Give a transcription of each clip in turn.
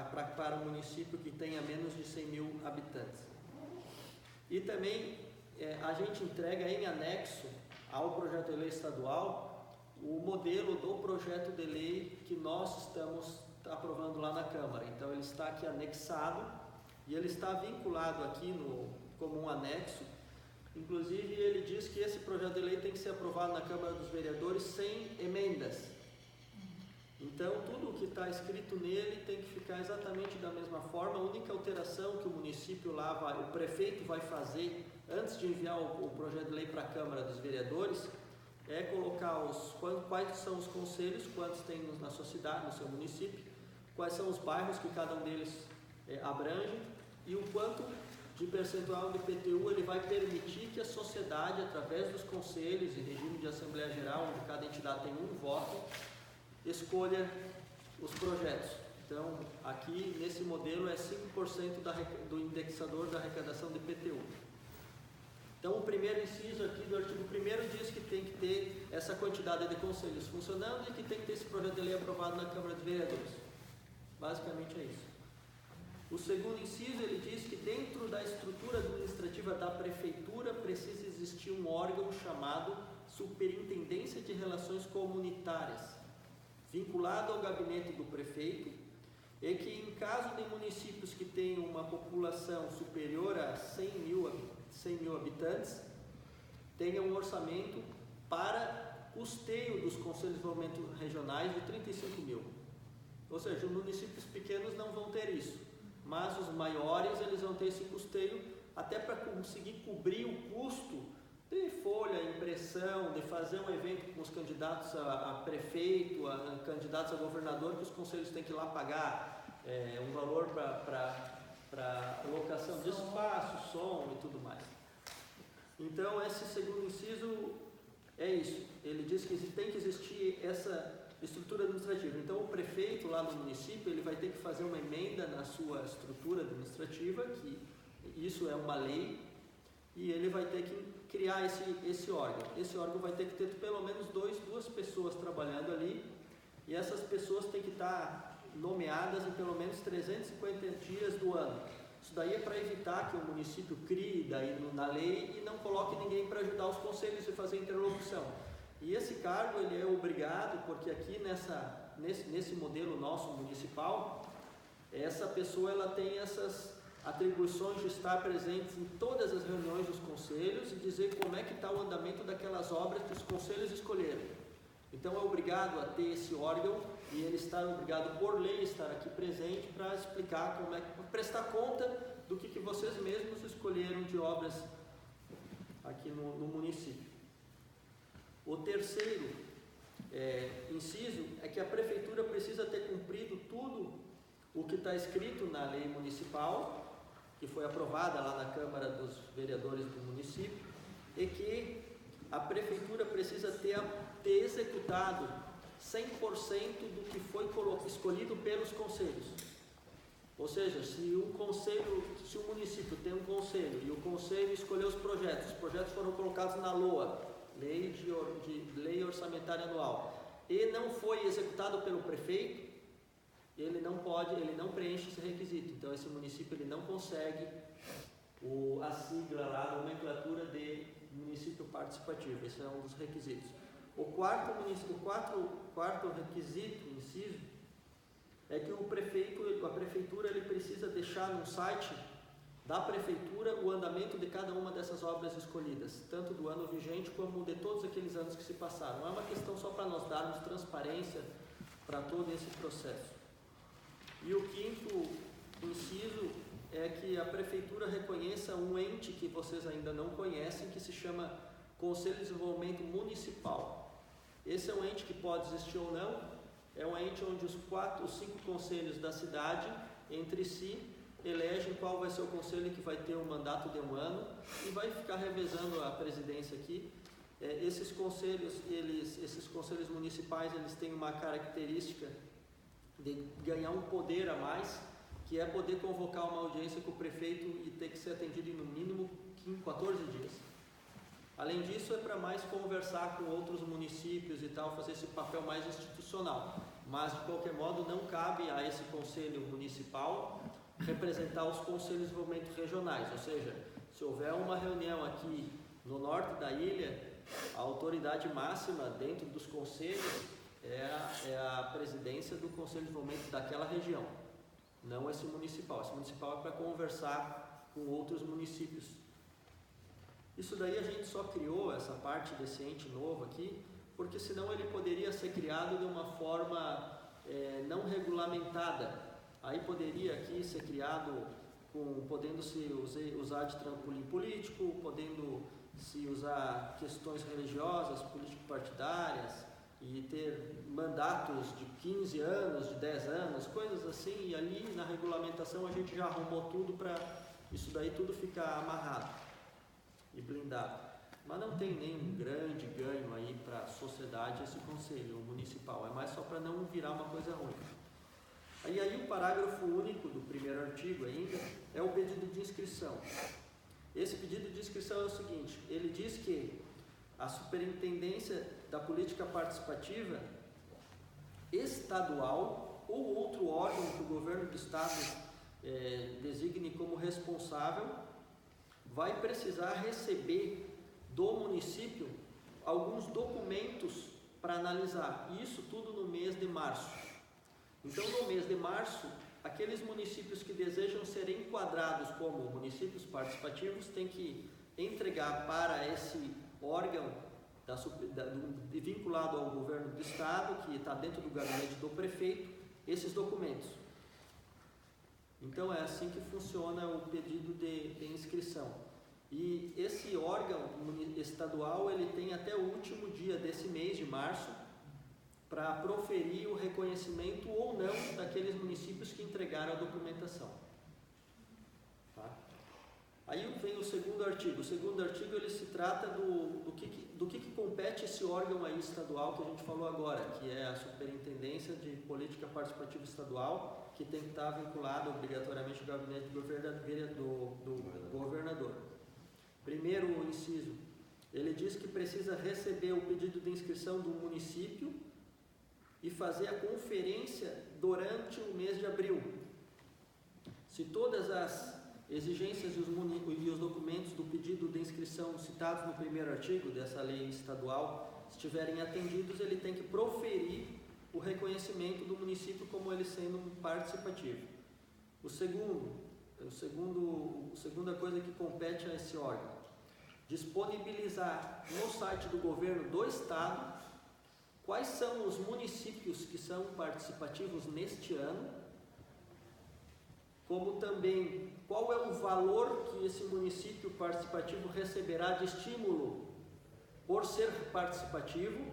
para um município que tenha menos de 100 mil habitantes. E também a gente entrega em anexo ao projeto de lei estadual o modelo do projeto de lei que nós estamos aprovando lá na Câmara. Então ele está aqui anexado e ele está vinculado aqui como um anexo. Inclusive ele diz que esse projeto de lei tem que ser aprovado na Câmara dos Vereadores sem emendas. Então tudo o que está escrito nele tem que ficar exatamente da mesma forma. A única alteração que o município o prefeito vai fazer antes de enviar o projeto de lei para a Câmara dos Vereadores é colocar quais são os conselhos, quantos tem na sua cidade, no seu município, quais são os bairros que cada um deles abrange e o quanto de percentual de IPTU ele vai permitir que a sociedade, através dos conselhos e regime de Assembleia Geral, onde cada entidade tem um voto, escolha os projetos. Então, aqui nesse modelo é 5% do indexador da arrecadação de IPTU. Então, o primeiro inciso aqui do artigo 1º diz que tem que ter essa quantidade de conselhos funcionando e que tem que ter esse projeto de lei aprovado na Câmara dos Vereadores. Basicamente é isso. O segundo inciso, ele diz que dentro da estrutura administrativa da Prefeitura precisa existir um órgão chamado Superintendência de Relações Comunitárias, vinculado ao gabinete do prefeito, e que em caso de municípios que tenham uma população superior a 100 mil habitantes, tenha um orçamento para custeio dos conselhos de desenvolvimento regionais de 35 mil. Ou seja, os municípios pequenos não vão ter isso, mas os maiores eles vão ter esse custeio até para conseguir cobrir o custo de folha, impressão, de fazer um evento com os candidatos a prefeito, candidatos a governador, que os conselhos têm que ir lá pagar um valor para locação de espaço, som e tudo mais. Então, esse segundo inciso é isso. Ele diz que tem que existir essa estrutura administrativa. Então, o prefeito lá no município, ele vai ter que fazer uma emenda na sua estrutura administrativa, que isso é uma lei, e ele vai ter que criar esse órgão. Esse órgão vai ter que ter pelo menos duas pessoas trabalhando ali, e essas pessoas têm que estar nomeadas em pelo menos 350 dias do ano. Isso daí é para evitar que o município crie daí na lei e não coloque ninguém para ajudar os conselhos e fazer interlocução. E esse cargo ele é obrigado, porque aqui nesse modelo nosso municipal, essa pessoa ela tem essas atribuições de estar presente em todas as reuniões dos conselhos e dizer como é que está o andamento daquelas obras que os conselhos escolheram. Então é obrigado a ter esse órgão e ele está obrigado por lei estar aqui presente para explicar como é que prestar conta do que vocês mesmos escolheram de obras aqui no município. O terceiro inciso é que a prefeitura precisa ter cumprido tudo o que está escrito na lei municipal, que foi aprovada lá na Câmara dos Vereadores do município, e que a prefeitura precisa ter executado 100% do que foi escolhido pelos conselhos. Ou seja, se o município tem um conselho e o conselho escolheu os projetos foram colocados na LOA, Lei Orçamentária Anual, e não foi executado pelo prefeito, ele não preenche esse requisito. Então esse município ele não consegue a sigla lá, a nomenclatura de município participativo. Esse é um dos requisitos. O quarto requisito, inciso, é que a prefeitura ele precisa deixar no site da prefeitura o andamento de cada uma dessas obras escolhidas, tanto do ano vigente como de todos aqueles anos que se passaram. Não é uma questão só para nós darmos transparência para todo esse processo. E o quinto inciso é que a prefeitura reconheça um ente que vocês ainda não conhecem, que se chama Conselho de Desenvolvimento Municipal. Esse é um ente que pode existir ou não, é um ente onde os 5 conselhos da cidade, entre si, elegem qual vai ser o conselho que vai ter um mandato de um ano e vai ficar revezando a presidência aqui. Esses conselhos municipais, eles têm uma característica de ganhar um poder a mais, que é poder convocar uma audiência com o prefeito e ter que ser atendido em no mínimo 14 dias. Além disso, é para mais conversar com outros municípios e tal, fazer esse papel mais institucional. mas de qualquer modo não cabe a esse conselho municipal representar os conselhos de desenvolvimento regionais, ou seja, se houver uma reunião aqui no norte da ilha, a autoridade máxima dentro dos conselhos é a presidência do Conselho de Desenvolvimento daquela região, não esse municipal. Esse municipal é para conversar com outros municípios. Isso daí a gente só criou essa parte desse ente novo aqui, porque senão ele poderia ser criado de uma forma não regulamentada. Aí poderia aqui ser criado podendo se usar de trampolim político, podendo se usar questões religiosas, político-partidárias, e ter mandatos de 15 anos, de 10 anos, coisas assim, e ali na regulamentação a gente já arrumou tudo para isso daí tudo ficar amarrado e blindado. Mas não tem nenhum grande ganho aí para a sociedade esse conselho municipal, é mais só para não virar uma coisa ruim. Aí o parágrafo único do primeiro artigo ainda é o pedido de inscrição. Esse pedido de inscrição é o seguinte, ele diz que a Superintendência da Política Participativa Estadual ou outro órgão que o governo do Estado designe como responsável vai precisar receber do município alguns documentos para analisar, e isso tudo no mês de março. Então, no mês de março, aqueles municípios que desejam ser enquadrados como municípios participativos têm que entregar para esse órgão vinculado ao governo do estado, que está dentro do gabinete do prefeito, esses documentos. Então é assim que funciona o pedido de inscrição. E esse órgão estadual ele tem até o último dia desse mês de março para proferir o reconhecimento ou não daqueles municípios que entregaram a documentação. Tá? Aí vem o segundo artigo. O segundo artigo ele se trata do que compete esse órgão aí estadual que a gente falou agora, que é a Superintendência de Política Participativa Estadual, que tem que estar vinculado obrigatoriamente ao gabinete do governador. Primeiro inciso, ele diz que precisa receber o pedido de inscrição do município e fazer a conferência durante o mês de abril. Se todas as exigências e os documentos do pedido de inscrição citados no primeiro artigo dessa lei estadual estiverem atendidos, ele tem que proferir o reconhecimento do município como ele sendo participativo. Segunda coisa que compete a esse órgão, disponibilizar no site do governo do estado quais são os municípios que são participativos neste ano, como também qual é o valor que esse município participativo receberá de estímulo por ser participativo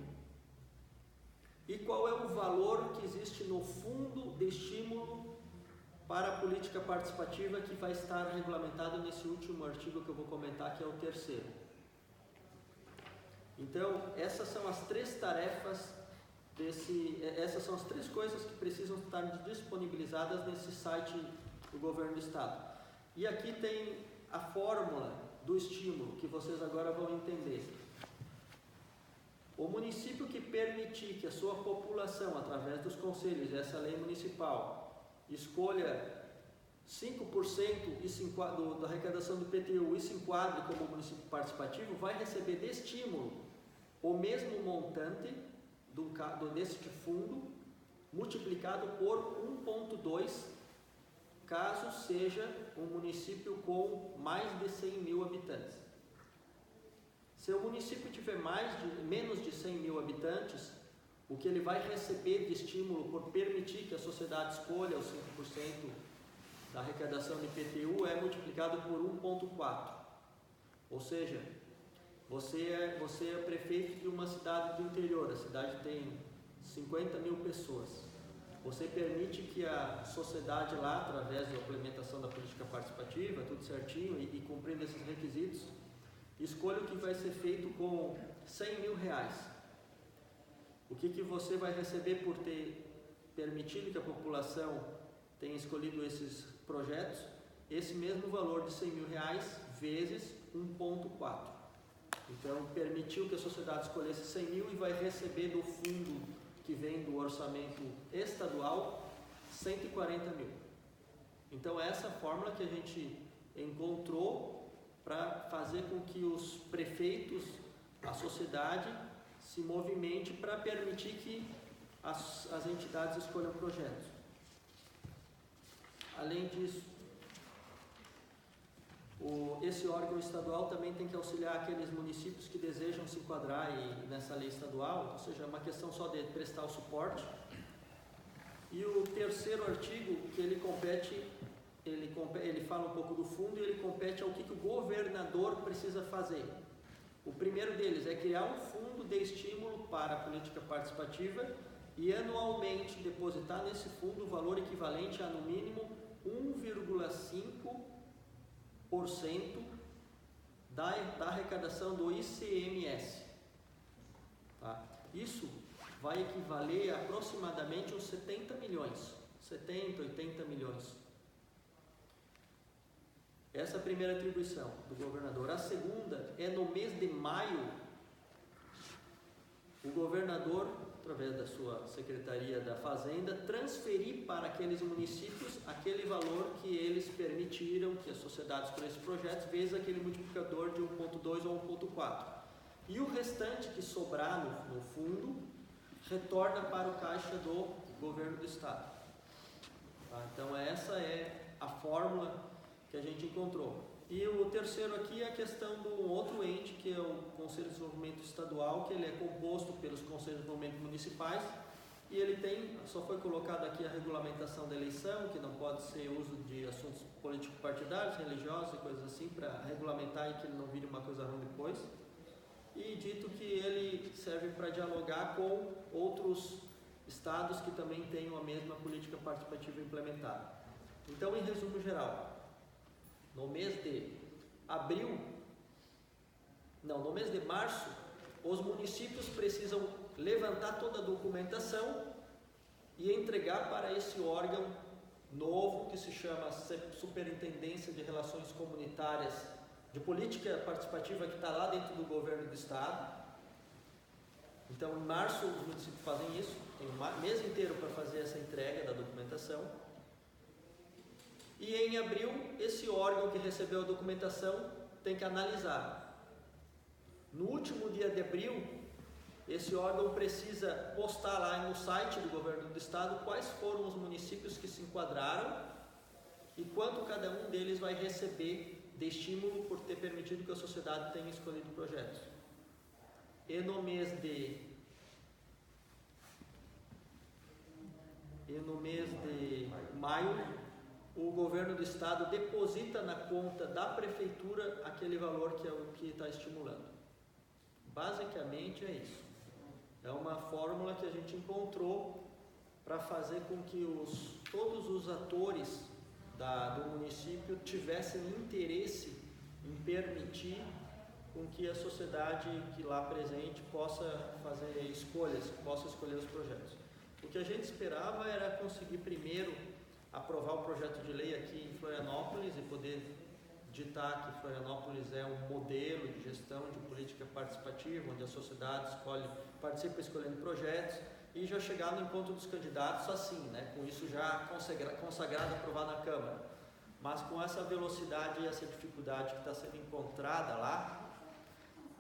e qual é o valor que existe no fundo de estímulo para a política participativa que vai estar regulamentado nesse último artigo que eu vou comentar, que é o terceiro. Então, essas são as três tarefas essas são as três coisas que precisam estar disponibilizadas nesse site do governo do estado. E aqui tem a fórmula do estímulo, que vocês agora vão entender. O município que permitir que a sua população, através dos conselhos dessa lei municipal, escolha 5% da arrecadação do PTU e se enquadre como município participativo, vai receber de estímulo o mesmo montante deste fundo, multiplicado por 1,2, caso seja um município com mais de 100 mil habitantes. Se o município tiver menos de 100 mil habitantes, o que ele vai receber de estímulo por permitir que a sociedade escolha os 5% da arrecadação de IPTU é multiplicado por 1,4. Ou seja, você é prefeito de uma cidade do interior, a cidade tem 50 mil pessoas. Você permite que a sociedade lá, através da implementação da política participativa, tudo certinho e cumprindo esses requisitos, escolha o que vai ser feito com 100 mil reais. O que você vai receber por ter permitido que a população tenha escolhido esses projetos? Esse mesmo valor de 100 mil reais vezes 1,4. Então, permitiu que a sociedade escolhesse 100 mil e vai receber do fundo que vem do orçamento estadual, 140 mil. Então, essa fórmula que a gente encontrou para fazer com que os prefeitos, a sociedade, se movimente para permitir que as entidades escolham projetos. Além disso, esse órgão estadual também tem que auxiliar aqueles municípios que desejam se enquadrar nessa lei estadual, ou seja, é uma questão só de prestar o suporte. E o terceiro artigo, que ele fala um pouco do fundo e ele compete ao que o governador precisa fazer. O primeiro deles é criar um fundo de estímulo para a política participativa e anualmente depositar nesse fundo o valor equivalente a no mínimo 1,5% da arrecadação do ICMS. Tá? Isso vai equivaler a aproximadamente uns 70 milhões, 70, 80 milhões. Essa é a primeira atribuição do governador. A segunda é no mês de maio, o governador, através da sua Secretaria da Fazenda, transferir para aqueles municípios aquele valor que eles permitiram que as sociedades por esses projetos, vezes aquele multiplicador de 1,2 ou 1,4. E o restante que sobrar no fundo, retorna para o caixa do governo do estado. Tá? Então essa é a fórmula que a gente encontrou. E o terceiro aqui é a questão do outro ente, que é o Conselho de Desenvolvimento Estadual, que ele é composto pelos Conselhos de Desenvolvimento Municipais, e ele tem, só foi colocado aqui a regulamentação da eleição, que não pode ser uso de assuntos político-partidários, religiosos e coisas assim, para regulamentar e que ele não vire uma coisa ruim depois. E dito que ele serve para dialogar com outros estados que também tenham a mesma política participativa implementada. Então, em resumo geral, no mês de março, os municípios precisam levantar toda a documentação e entregar para esse órgão novo que se chama Superintendência de Relações Comunitárias de Política Participativa, que está lá dentro do governo do estado. Então, em março, os municípios fazem isso, tem um mês inteiro para fazer essa entrega da documentação. E em abril, esse órgão que recebeu a documentação tem que analisar. No último dia de abril, esse órgão precisa postar lá no site do governo do estado quais foram os municípios que se enquadraram e quanto cada um deles vai receber de estímulo por ter permitido que a sociedade tenha escolhido projetos. E no mês de maio, o governo do estado deposita na conta da prefeitura aquele valor que é o que está estimulando. Basicamente é isso. É uma fórmula que a gente encontrou para fazer com que todos os atores do município tivessem interesse em permitir com que a sociedade que lá presente possa fazer escolhas, possa escolher os projetos. O que a gente esperava era conseguir primeiro aprovar o projeto de lei aqui em Florianópolis e poder ditar que Florianópolis é um modelo de gestão de política participativa, onde a sociedade participa escolhendo projetos, e já chegar no encontro dos candidatos assim, né, com isso já consagrado, aprovado na Câmara. Mas com essa velocidade e essa dificuldade que está sendo encontrada lá,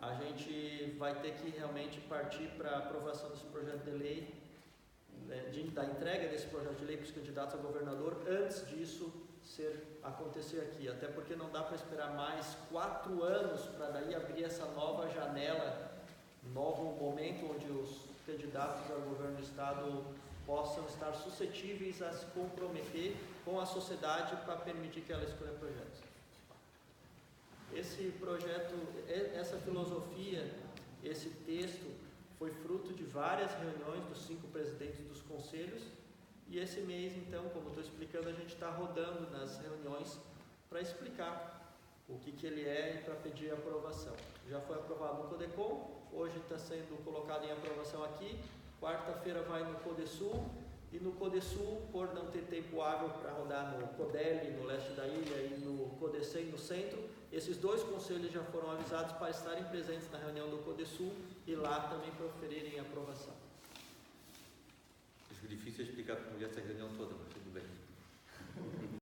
a gente vai ter que realmente partir para a aprovação desse projeto de lei, da entrega desse projeto de lei para os candidatos a governador, antes disso acontecer aqui, até porque não dá para esperar mais 4 anos para daí abrir essa nova janela, novo momento onde os candidatos ao governo do estado possam estar suscetíveis a se comprometer com a sociedade para permitir que ela escolha projetos. Esse projeto, essa filosofia, esse texto foi fruto de várias reuniões dos 5 presidentes dos conselhos, e esse mês, então, como estou explicando, a gente está rodando nas reuniões para explicar o que ele é e para pedir aprovação. Já foi aprovado no CODECOM, hoje está sendo colocado em aprovação aqui, quarta-feira vai no CODESUL, e no CODESUL, por não ter tempo hábil para rodar no CODELE, no leste da ilha, e no CODECEM, no centro, esses 2 conselhos já foram avisados para estarem presentes na reunião do CODESUL e lá também proferirem aprovação. Difícil explicar para a mulher essa reunião toda, mas